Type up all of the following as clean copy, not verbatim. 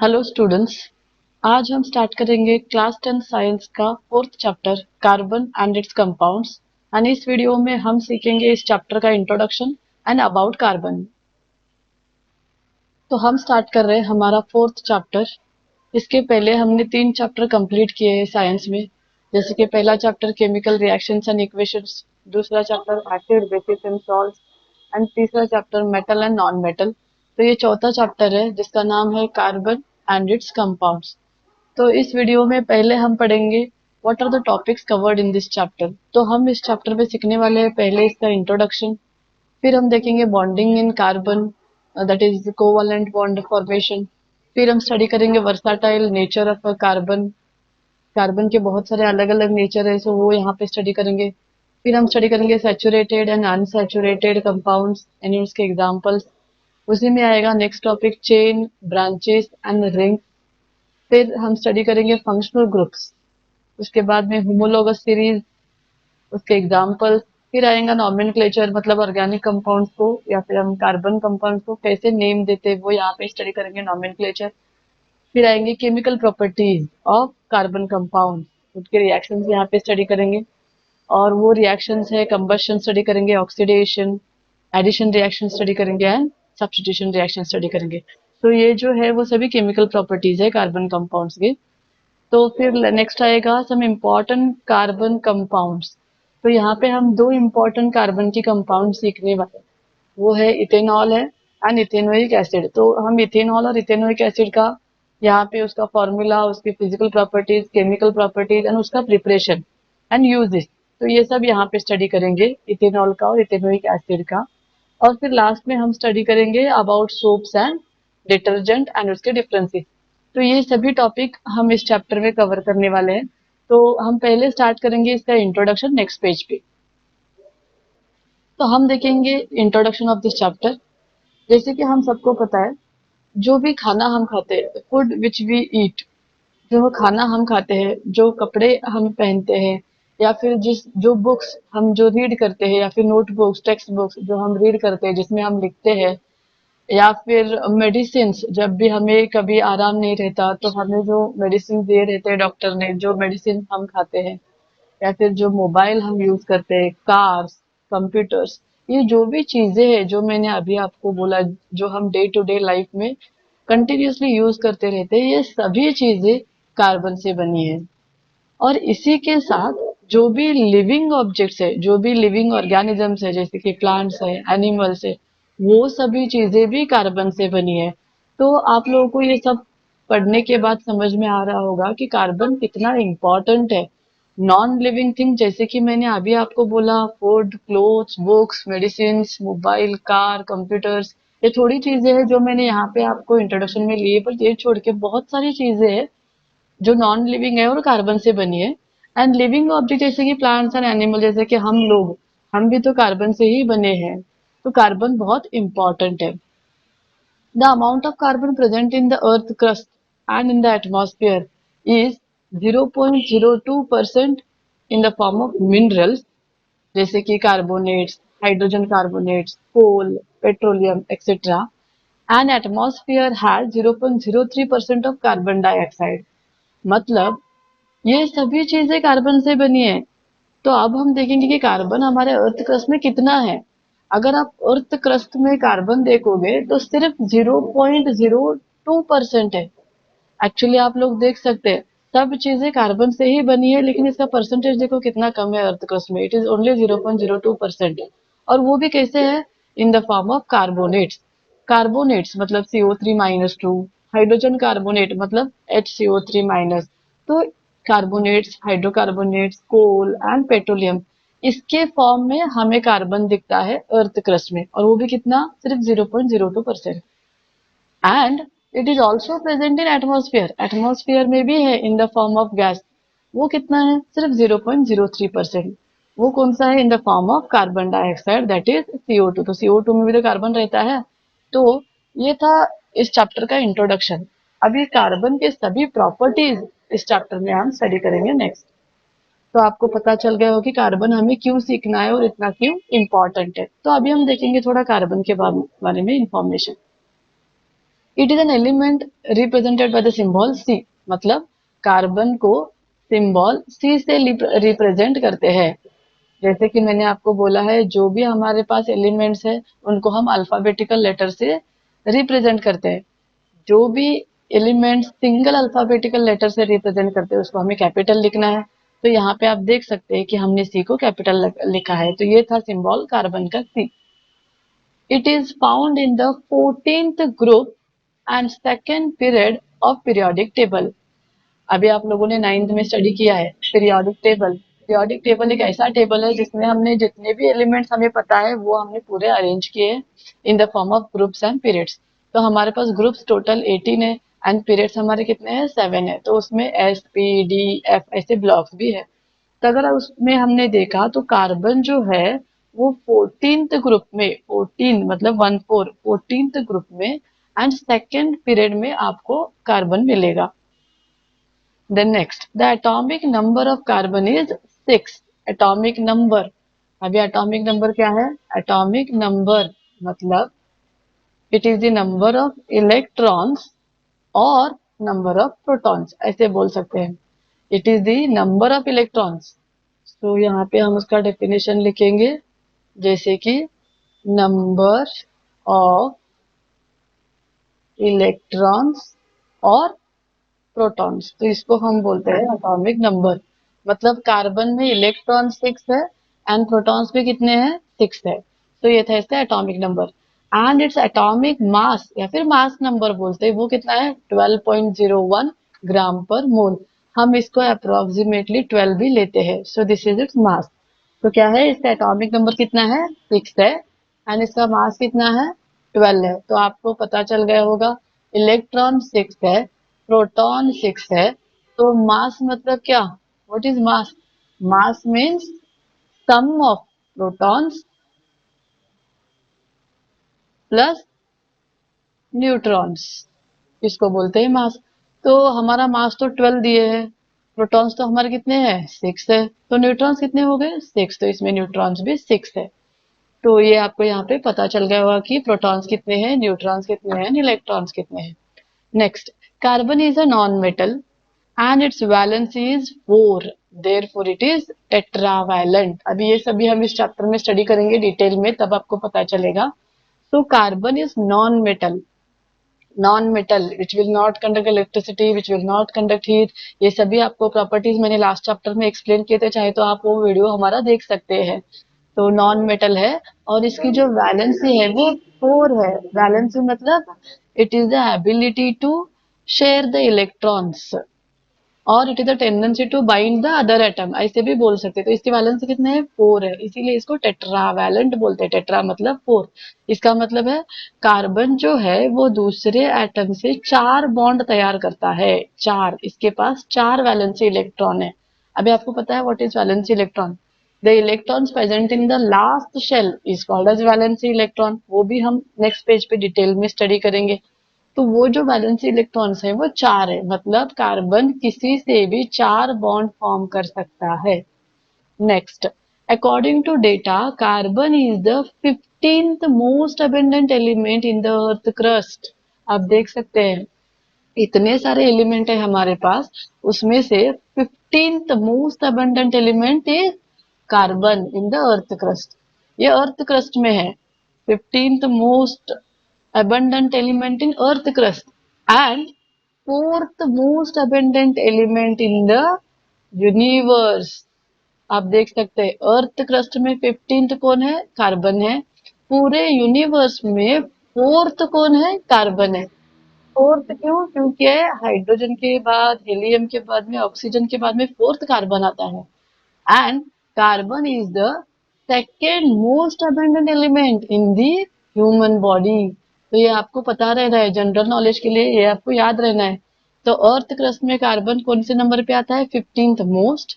Hello students. आज हम start करेंगे क्लास 10 साइंस का fourth chapter carbon and it's compounds. And इस वीडियो में हम सीखेंगे इस चैप्टर का इंट्रोडक्शन एंड अबाउट कार्बन। तो हम स्टार्ट कर रहे हैं हमारा फोर्थ चैप्टर। इसके पहले हमने 3 चैप्टर कंप्लीट किए हैं साइंस में, जैसे कि पहला chapter chemical reactions and equations, दूसरा chapter acid bases and salts and तीसरा chapter metal and non metal. तो ये चौथा चैप्टर है जिसका नाम है कार्बन एंड इट्स कंपाउंड्स। तो इस वीडियो में पहले हम पढ़ेंगे what are the topics covered in this chapter. तो हम इस चैप्टर में सीखने वाले हैं पहले इसका इंट्रोडक्शन, फिर हम देखेंगे bonding in carbon, that is covalent bond formation. फिर हम स्टडी करेंगे versatile nature of carbon. Carbon के बहुत सारे अलग अलग नेचर है, सो वो यहाँ पे स्टडी करेंगे। फिर हम स्टडी करेंगे saturated and unsaturated compounds and उसके एग्जांपल्स। उसी में आएगा next topic chain, branches and ring. फिर हम स्टडी करेंगे फंक्शनल ग्रुप्स, उसके बाद में होमोलोगस सीरीज, उसके एग्जांपल्स। फिर आएगा नॉमेनक्लेचर, मतलब ऑर्गेनिक कंपाउंड्स को या फिर हम कार्बन कंपाउंड्स को कैसे नेम देते हैं वो यहाँ पे स्टडी करेंगे, नॉमेनक्लेचर। फिर आएंगे chemical properties of carbon compound, उसके रिएक्शंस यहाँ पे स्टडी करेंगे। और वो रिएक्शंस है कंबशन स्टडी करेंगे, ऑक्सीडेशन, एडिशन रिएक्शन स्टडी करेंगे एंड सब्स्टिट्यूशन रिएक्शन स्टडी करेंगे। तो ये जो है वो सभी केमिकल प्रॉपर्टीज है कार्बन कंपाउंड्स के। तो फिर नेक्स्ट आएगा सम इम्पॉर्टेंट कार्बन कंपाउंड्स। तो यहाँ पे हम 2 इम्पॉर्टेंट कार्बन की कंपाउंड सीखने वाले हैं। वो है इथेनॉल है एंड इथेनोइक एसिड। तो हम इथेनॉल और इथेनोइक एसिड का यहाँ पे उसका फॉर्मूला, उसकी physical properties, chemical properties and उसका प्रिपरेशन एंड यूजेस, तो ये सब यहाँ पे स्टडी करेंगे इथेनॉल का और इथेनोइक एसिड का। और फिर लास्ट में हम स्टडी करेंगे about soaps and detergent and उसके डिफरेंसेस। तो ये सभी टॉपिक हम इस चैप्टर में कवर करने वाले हैं। तो हम पहले स्टार्ट करेंगे इसका इंट्रोडक्शन नेक्स्ट पेज पे। तो हम देखेंगे इंट्रोडक्शन ऑफ दिस चैप्टर। जैसे कि हम सबको पता है, जो भी खाना हम खाते हैं, फूड विच वी ईट, जो खाना हम खाते हैं, जो कपड़े हम पहनते हैं, या फिर जो बुक्स हम जो रीड करते हैं, या फिर नोटबुक्स, टेक्स्ट बुक्स जो हम रीड करते हैं जिसमें हम लिखते हैं, या फिर मेडिसिन, जब भी हमें कभी आराम नहीं रहता तो हमें जो मेडिसिन दिए रहते हैं डॉक्टर ने, जो मेडिसिन हम खाते हैं, या फिर जो मोबाइल हम यूज करते हैं, कार्स, कंप्यूटर्स, ये जो भी चीजें हैं जो मैंने अभी आपको बोला, जो हम डे टू डे लाइफ में कंटिन्यूसली यूज करते रहते हैं, ये सभी चीजें कार्बन से बनी है। और इसी के साथ जो भी लिविंग ऑब्जेक्ट्स है, जो भी लिविंग ऑर्गेनिजम्स है, जैसे कि प्लांट्स है, एनिमल्स है, वो सभी चीजें भी कार्बन से बनी है। तो आप लोगों को ये सब पढ़ने के बाद समझ में आ रहा होगा कि कार्बन कितना इम्पोर्टेंट है। नॉन लिविंग थिंग, जैसे कि मैंने अभी आपको बोला, food, clothes, books, medicine, mobile, car, computers, ये थोड़ी चीजें हैं जो मैंने यहाँ पे आपको इंट्रोडक्शन में लिए, पर ये छोड़ के बहुत सारी चीजें हैं जो नॉन लिविंग है और कार्बन से बनी है। एंड लिविंग ऑब्जेक्ट जैसे कि प्लांट्स एंड एनिमल, जैसे कि हम लोग, हम भी तो कार्बन से ही बने हैं। तो कार्बन बहुत इंपॉर्टेंट है। The amount of carbon present in the earth crust and in the atmosphere is 0.02% in the form of minerals, जैसे कि carbonates, hydrogen carbonates, coal, petroleum etcetera. And atmosphere has 0.03% of carbon dioxide. मतलब ये सभी चीजें carbon से बनी है। तो अब हम देखेंगे कि कार्बन हमारे अर्थ क्रस्ट में कितना है। अगर आप अर्थ क्रस्ट में कार्बन देखोगे तो सिर्फ 0.02% है। एक्चुअली आप लोग देख सकते हैं, सब चीजें कार्बन से ही बनी है, लेकिन इसका परसेंटेज देखो कितना कम है अर्थ क्रस्ट में, इट इज ओनली 0.02%। और वो भी कैसे है, इन the form of carbonates. Carbonates मतलब CO3-2, हाइड्रोजन कार्बोनेट मतलब HCO3-। तो कार्बोनेट्स, हाइड्रोकार्बोनेट्स, कोल एंड पेट्रोलियम, इसके फॉर्म में हमें कार्बन दिखता है अर्थ क्रस्ट में, और वो भी कितना, सिर्फ 0.02%। And it is also present in atmosphere, atmosphere में भी है इन द फॉर्म ऑफ गैस। वो कितना है, सिर्फ 0.03%। वो कौन सा है, इन the form of carbon dioxide, that is CO2। तो CO2 में भी तो कार्बन रहता है। तो ये था इस चैप्टर का इंट्रोडक्शन। अभी कार्बन के सभी प्रॉपर्टीज इस चैप्टर में हम स्टडी करेंगे नेक्स्ट। तो आपको पता चल गया हो कि कार्बन हमें क्यों सीखना है और इतना क्यों इम्पोर्टेंट है। तो अभी हम देखेंगे थोड़ा कार्बन के बारे में information. It is an element represented by the symbol C, मतलब कार्बन को सिंबल सी से रिप्रेजेंट करते हैं। जैसे कि मैंने आपको बोला है, जो भी हमारे पास एलिमेंट्स है उनको हम अल्फाबेटिकल लेटर से रिप्रेजेंट करते हैं। जो भी एलिमेंट सिंगल अल्फाबेटिकल लेटर से रिप्रेजेंट करते हैं उसको हमें कैपिटल लिखना है। तो यहाँ पे आप देख सकते हैं कि हमने सी को कैपिटल लिखा है। तो ये था सिंबल कार्बन का C. It is found in the 14th group and second period of periodic table. अभी आप लोगों ने 9th में स्टडी किया है पीरियोडिक टेबल। पीरियोडिक टेबल एक ऐसा टेबल है जिसमें हमने जितने भी एलिमेंट्स हमें पता है वो हमने पूरे अरेंज किए इन the form of groups and periods. तो हमारे पास ग्रुप्स टोटल 18 है एंड पीरियड्स हमारे कितने हैं, 7 है। तो उसमें एस पी डी एफ ऐसे ब्लॉक्स भी है। तो अगर उसमें हमने देखा तो कार्बन जो है वो 14th ग्रुप में, 14 मतलब 14, 14th ग्रुप में एंड सेकेंड पीरियड में आपको कार्बन मिलेगा। Then next, the atomic number of carbon is 6. Atomic number, अभी atomic number क्या है? Atomic number मतलब it is the number of electrons or number of protons, ऐसे बोल सकते हैं। It is the number of electrons. तो यहाँ पे हम उसका definition लिखेंगे, जैसे कि number of electrons और प्रोटॉन्स। तो इसको हम बोलते हैं एटॉमिक नंबर। मतलब कार्बन में इलेक्ट्रॉन 6 है एंड प्रोटॉन्स में कितने हैं, 6 है। तो ये था इसका atomic number. And its atomic mass या फिर मास नंबर बोलते हैं, वो कितना है 12.01 ग्राम पर मोल। हम इसको अप्रोक्सीमेटली 12 भी लेते हैं। So this is its mass. तो क्या है, इसका एटॉमिक नंबर कितना है, 6 है एंड इसका मास कितना है, 12 है। तो आपको पता चल गया होगा इलेक्ट्रॉन 6 है, प्रोटॉन 6 है, तो मास मतलब क्या, what is mass? Mass means sum of protons plus neutrons, इसको बोलते हैं मास। तो हमारा मास तो 12 दिए है, प्रोटॉन्स तो हमारे कितने हैं, 6 है, तो न्यूट्रॉन्स कितने हो गए, 6। तो इसमें न्यूट्रॉन्स भी 6 है। तो ये आपको यहाँ पे पता चल गया होगा कि प्रोटॉन्स कितने हैं, न्यूट्रॉन्स कितने हैं, इलेक्ट्रॉन्स कितने हैं। Next, carbon is a non metal and its valence is 4, therefore it is tetravalent। अभी ये सभी हम इस चैप्टर में स्टडी करेंगे डिटेल में, तब आपको पता चलेगा। तो carbon is non metal, non metal which will not conduct electricity, which will not conduct heat. ये सभी आपको प्रॉपर्टीज मैंने लास्ट चैप्टर में एक्सप्लेन किए थे, चाहे तो आप वो वीडियो हमारा देख सकते हैं। तो नॉन मेटल है और इसकी जो वैलेंसी है वो 4 है। वैलेंसी मतलब it is the ability to share the electrons और it is a tendency to bind the other atom, ऐसे भी बोल सकते हैं। तो इसकी वैलेंसी कितने हैं, 4 है, इसीलिए इसको टेट्रावैलेंट बोलते हैं। टेट्रा मतलब 4। इसका मतलब है कार्बन जो है वो दूसरे एटम से 4 बॉन्ड तैयार करता है, 4। इसके पास 4 वैलेंसी इलेक्ट्रॉन है। अभी आपको पता है what is valency electron? The electrons present in the last shell is called as valency electron. वो भी हम नेक्स्ट पेज पे डिटेल में स्टडी करेंगे। तो वो जो वैलेंसी इलेक्ट्रॉन्स है वो 4 है, मतलब कार्बन किसी से भी 4 बॉन्ड फॉर्म कर सकता है। Next, according to data carbon is the 15th most abundant element in the earth crust. आप देख सकते हैं इतने सारे एलिमेंट है हमारे पास, उसमें से 15th most abundant element is carbon in the earth crust. ये अर्थ क्रस्ट में है, 15th most abundant element in earth crust and fourth most abundant element in the universe। आप देख सकते हैं अर्थ क्रस्ट में 15th कौन है, कार्बन है। पूरे यूनिवर्स में फोर्थ कौन है, कार्बन है। फोर्थ क्यों, क्योंकि हाइड्रोजन के बाद, हीलियम के बाद में, ऑक्सीजन के बाद में फोर्थ कार्बन आता है। And carbon is the second most abundant element in the human body. तो ये आपको पता रहना है, जनरल नॉलेज के लिए ये आपको याद रहना है। तो अर्थ क्रस्ट में कार्बन कौन से नंबर पे आता है, 15th मोस्ट।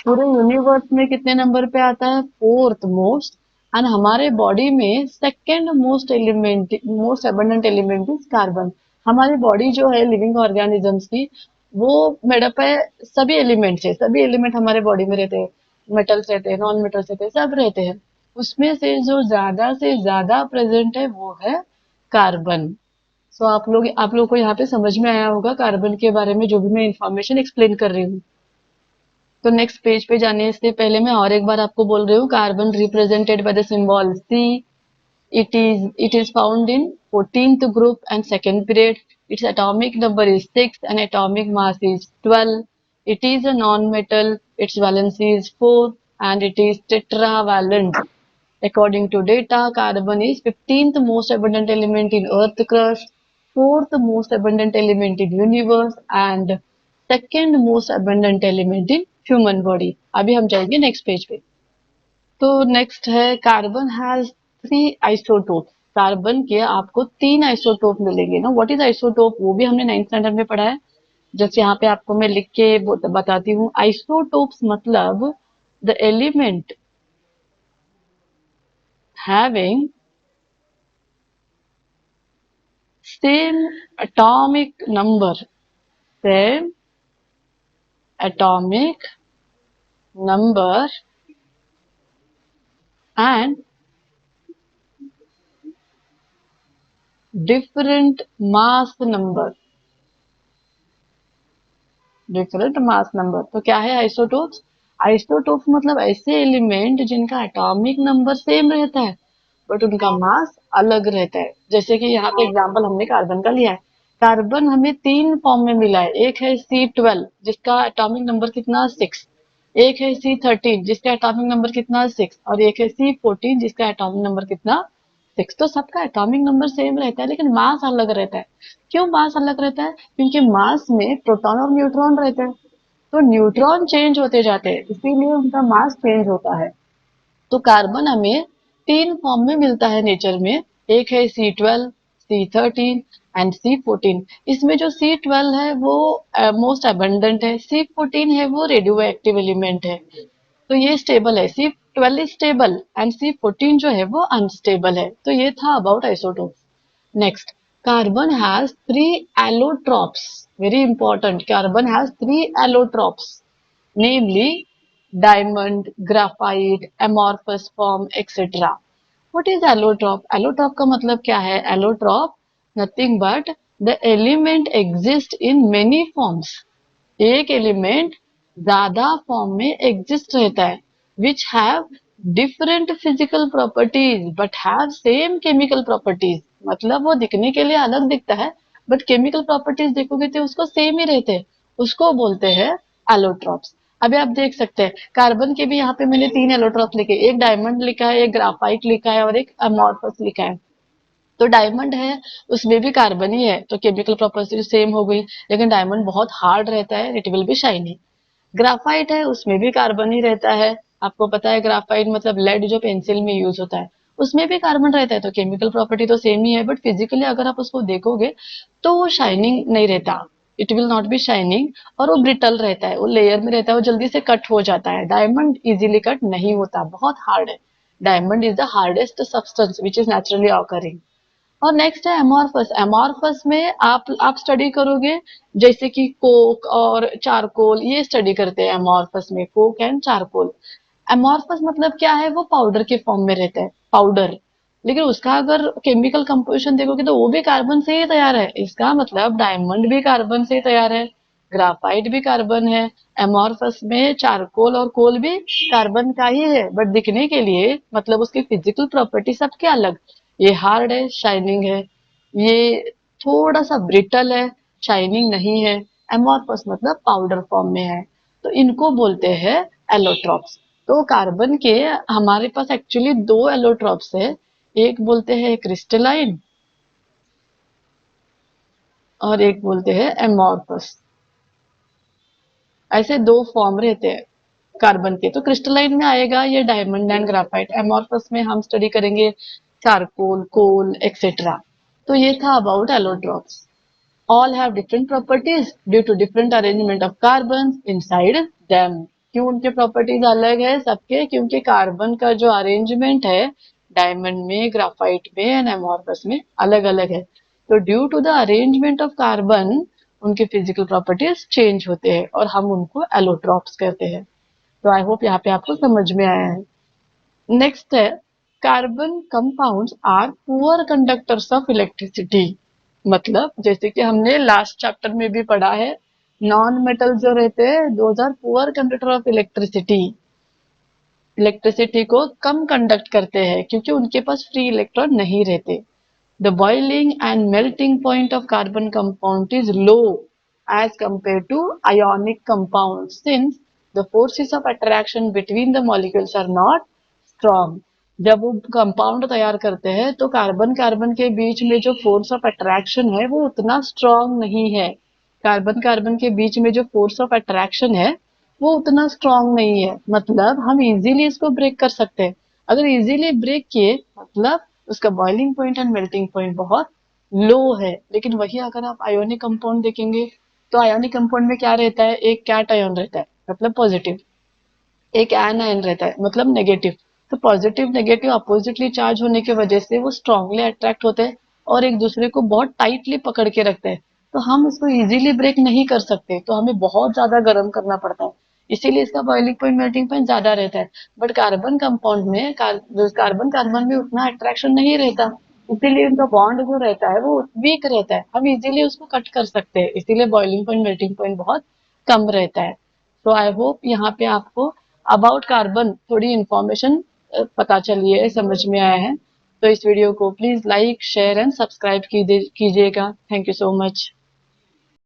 पूरे यूनिवर्स में कितने नंबर पे आता है, 4th मोस्ट। एंड हमारे बॉडी में second most element, most abundant element is carbon. हमारी बॉडी जो है लिविंग ऑर्गेनिजम्स की, वो मेडअप है सभी एलिमेंट से। सभी एलिमेंट हमारे बॉडी में रहते हैं, मेटल्स रहते हैं, नॉन मेटल्स रहते हैं, सब रहते हैं। उसमें से जो ज्यादा से ज्यादा प्रेजेंट है वो है कार्बन। सो आप लोग को यहाँ पे समझ में आया होगा कार्बन के बारे में जो भी मैं इंफॉर्मेशन एक्सप्लेन कर रही हूँ। तो नेक्स्ट पेज पे जाने से पहले मैं और एक बार आपको बोल रही हूँ, carbon represented by the symbol C. It is found in 14th group and second period. Its atomic number is 6 and atomic mass is 12. It is a non-metal. Its valency is 4 and it is tetravalent. According to data, carbon is 15th most abundant element in Earth crust, 4th most abundant element in universe and second most abundant element in human body. अभी हम जाएंगे next page पे। तो next है carbon has 3 isotope. Carbon के आपको 3 isotope मिलेंगे ना। व्हाट इज आइसोटोप, वो भी हमने 9th स्टैंडर्ड में पढ़ा है। जैसे यहाँ पे आपको मैं लिख के बताती हूँ। आइसोटोप्स मतलब the element having same atomic number, same atomic number and different mass number, different mass number. तो क्या है आइसोटोप्स? आइसोटोप्स मतलब ऐसे एलिमेंट जिनका एटॉमिक नंबर सेम रहता है बट उनका मास अलग रहता है। जैसे कि यहाँ पे एग्जांपल हमने कार्बन का लिया है। कार्बन हमें 3 फॉर्म में मिला है। एक है C12 जिसका एटॉमिक नंबर कितना 6, एक है C13 जिसका एटॉमिक नंबर कितना 6 और एक है C14 जिसका एटॉमिक नंबर कितना 6। तो सबका एटॉमिक नंबर सेम रहता है लेकिन मास अलग रहता है। क्यों मास अलग रहता है? क्योंकि मास में प्रोटॉन और न्यूट्रॉन रहते हैं, तो न्यूट्रॉन चेंज होते जाते हैं इसीलिए उनका मास चेंज होता है। तो कार्बन हमें 3 फॉर्म में मिलता है नेचर में। एक है C12, C13 एंड C14। इसमें जो C12 है वो मोस्ट अबंडेंट है, C14 है वो रेडियो एक्टिव एलिमेंट है। तो ये स्टेबल है, C12 is stable and C14 जो है वो अनस्टेबल है। तो ये था about isotope. Next, carbon has 3 allotropes. Very important. Carbon has 3 allotropes, namely diamond, graphite, amorphous form, etc. What is allotrope? Allotrope का मतलब क्या है? Allotrope nothing but the element exists in many forms. एक element ज्यादा form में exist रहता है which have different physical properties but have same chemical properties. मतलब वो दिखने के लिए अलग दिखता है बट केमिकल प्रॉपर्टीज देखोगे तो उसको सेम ही रहते हैं, उसको बोलते हैं एलोट्रॉप्स। अभी आप देख सकते हैं कार्बन के भी यहाँ पे मैंने 3 एलोट्रॉप लिखे, एक डायमंड लिखा है, एक ग्राफाइट लिखा है और एक अमॉर्फस लिखा है। तो डायमंड है उसमें भी कार्बन ही है तो केमिकल प्रॉपर्टी सेम हो गई, लेकिन डायमंड बहुत हार्ड रहता है, it will be shiny. Graphite है उसमें भी कार्बन ही रहता है। आपको पता है ग्राफाइट मतलब लेड जो पेंसिल में यूज होता है उसमें भी कार्बन रहता है, तो केमिकल प्रॉपर्टी तो सेम ही है बट फिजिकली अगर आप उसको देखोगे तो वो शाइनिंग नहीं रहता, it will not be shining. और वो ब्रिटल रहता है, वो लेयर में रहता है, वो जल्दी से कट हो जाता है। डायमंड इजीली कट नहीं होता, बहुत हार्ड है। Diamond is the hardest substance which is naturally occurring. और नेक्स्ट है एमॉर्फस। एमॉर्फस में आप स्टडी करोगे जैसे कि कोक और चारकोल, ये स्टडी करते हैं एमॉर्फस में, कोक एंड चारकोल। एमॉर्फस मतलब क्या है? वो पाउडर के फॉर्म में रहता है, पाउडर। लेकिन उसका अगर केमिकल कंपोजिशन देखोगे तो वो भी कार्बन से ही तैयार है। इसका मतलब डायमंड भी कार्बन से ही तैयार है, ग्राफाइट भी कार्बन है, एमॉर्फस में चारकोल और कोल भी कार्बन का ही है बट दिखने के लिए मतलब उसकी फिजिकल प्रॉपर्टी सबके अलग। ये हार्ड है, शाइनिंग है, ये थोड़ा सा ब्रिटल है, शाइनिंग नहीं है। एमॉर्फस मतलब पाउडर फॉर्म में है, तो इनको बोलते हैं एलोट्रॉप्स। तो कार्बन के हमारे पास एक्चुअली 2 एलोट्रॉप्स है, एक बोलते हैं क्रिस्टलाइन और एक बोलते हैं एमॉर्फस। ऐसे 2 फॉर्म रहते हैं कार्बन के। तो क्रिस्टलाइन में आएगा ये डायमंड एंड ग्राफाइट, एमॉर्फस में हम स्टडी करेंगे चारकोल, कोल एक्सेट्रा। तो ये था about allotropes. All have different properties due to different arrangement of carbon inside them. क्यों उनके प्रॉपर्टीज अलग है सबके? क्योंकि कार्बन का जो अरेंजमेंट है डायमंड में, ग्राफाइट में एंड एमॉर्फस में अलग अलग है। तो due to the arrangement of carbon उनके फिजिकल प्रॉपर्टीज चेंज होते हैं और हम उनको एलोट्रॉप्स कहते हैं। तो आई होप यहाँ पे आपको समझ में आया है। नेक्स्ट है carbon compounds are poor conductors of electricity. मतलब जैसे कि हमने लास्ट चैप्टर में भी पढ़ा है, नॉन मेटल जो रहते हैं those are poor conductor of electricity. Electricity को कम कंडक्ट करते हैं क्योंकि उनके पास फ्री इलेक्ट्रॉन नहीं रहते। The boiling and melting point of carbon compound is low as compared to ionic compounds since the forces of attraction between the molecules are not strong। जब वो कंपाउंड तैयार करते हैं तो कार्बन कार्बन के बीच में जो फोर्स ऑफ अट्रैक्शन है वो उतना स्ट्रांग नहीं है। कार्बन कार्बन के बीच में जो फोर्स ऑफ अट्रैक्शन है वो उतना स्ट्रांग नहीं है, मतलब हम इजीली इसको ब्रेक कर सकते हैं। अगर इजीली ब्रेक किए मतलब उसका boiling point and melting point बहुत लो है। लेकिन वही अगर आप आयोनिक कंपाउंड देखेंगे तो आयोनिक कंपाउंड में क्या रहता है, एक कैट आयन रहता है मतलब पॉजिटिव, एक एन आयन रहता है मतलब नेगेटिव। तो पॉजिटिव नेगेटिव अपोजिटली चार्ज होने की वजह से वो स्ट्रांगली अट्रैक्ट होते हैं और एक दूसरे को बहुत टाइटली पकड़ के रखते हैं। तो हम इसको इजीली ब्रेक नहीं कर सकते, तो हमें बहुत ज्यादा गर्म करना पड़ता है। इसीलिए इसका बॉइलिंग पॉइंट मेल्टिंग पॉइंट ज्यादा रहता है। बट कार्बन कंपाउंड में कार्बन कार्बन में उतना अट्रैक्शन नहीं रहता, इसीलिए उनका बॉन्ड जो रहता है वो वीक रहता है, हम इजीली उसको कट कर सकते हैं। इसीलिए बॉइलिंग पॉइंट मेल्टिंग पॉइंट बहुत कम रहता है। तो आई होप यहाँ पे आपको अबाउट कार्बन थोड़ी इंफॉर्मेशन पता चली है, समझ में आया है। तो इस वीडियो को please like share and subscribe कीजिएगा। Thank you so much.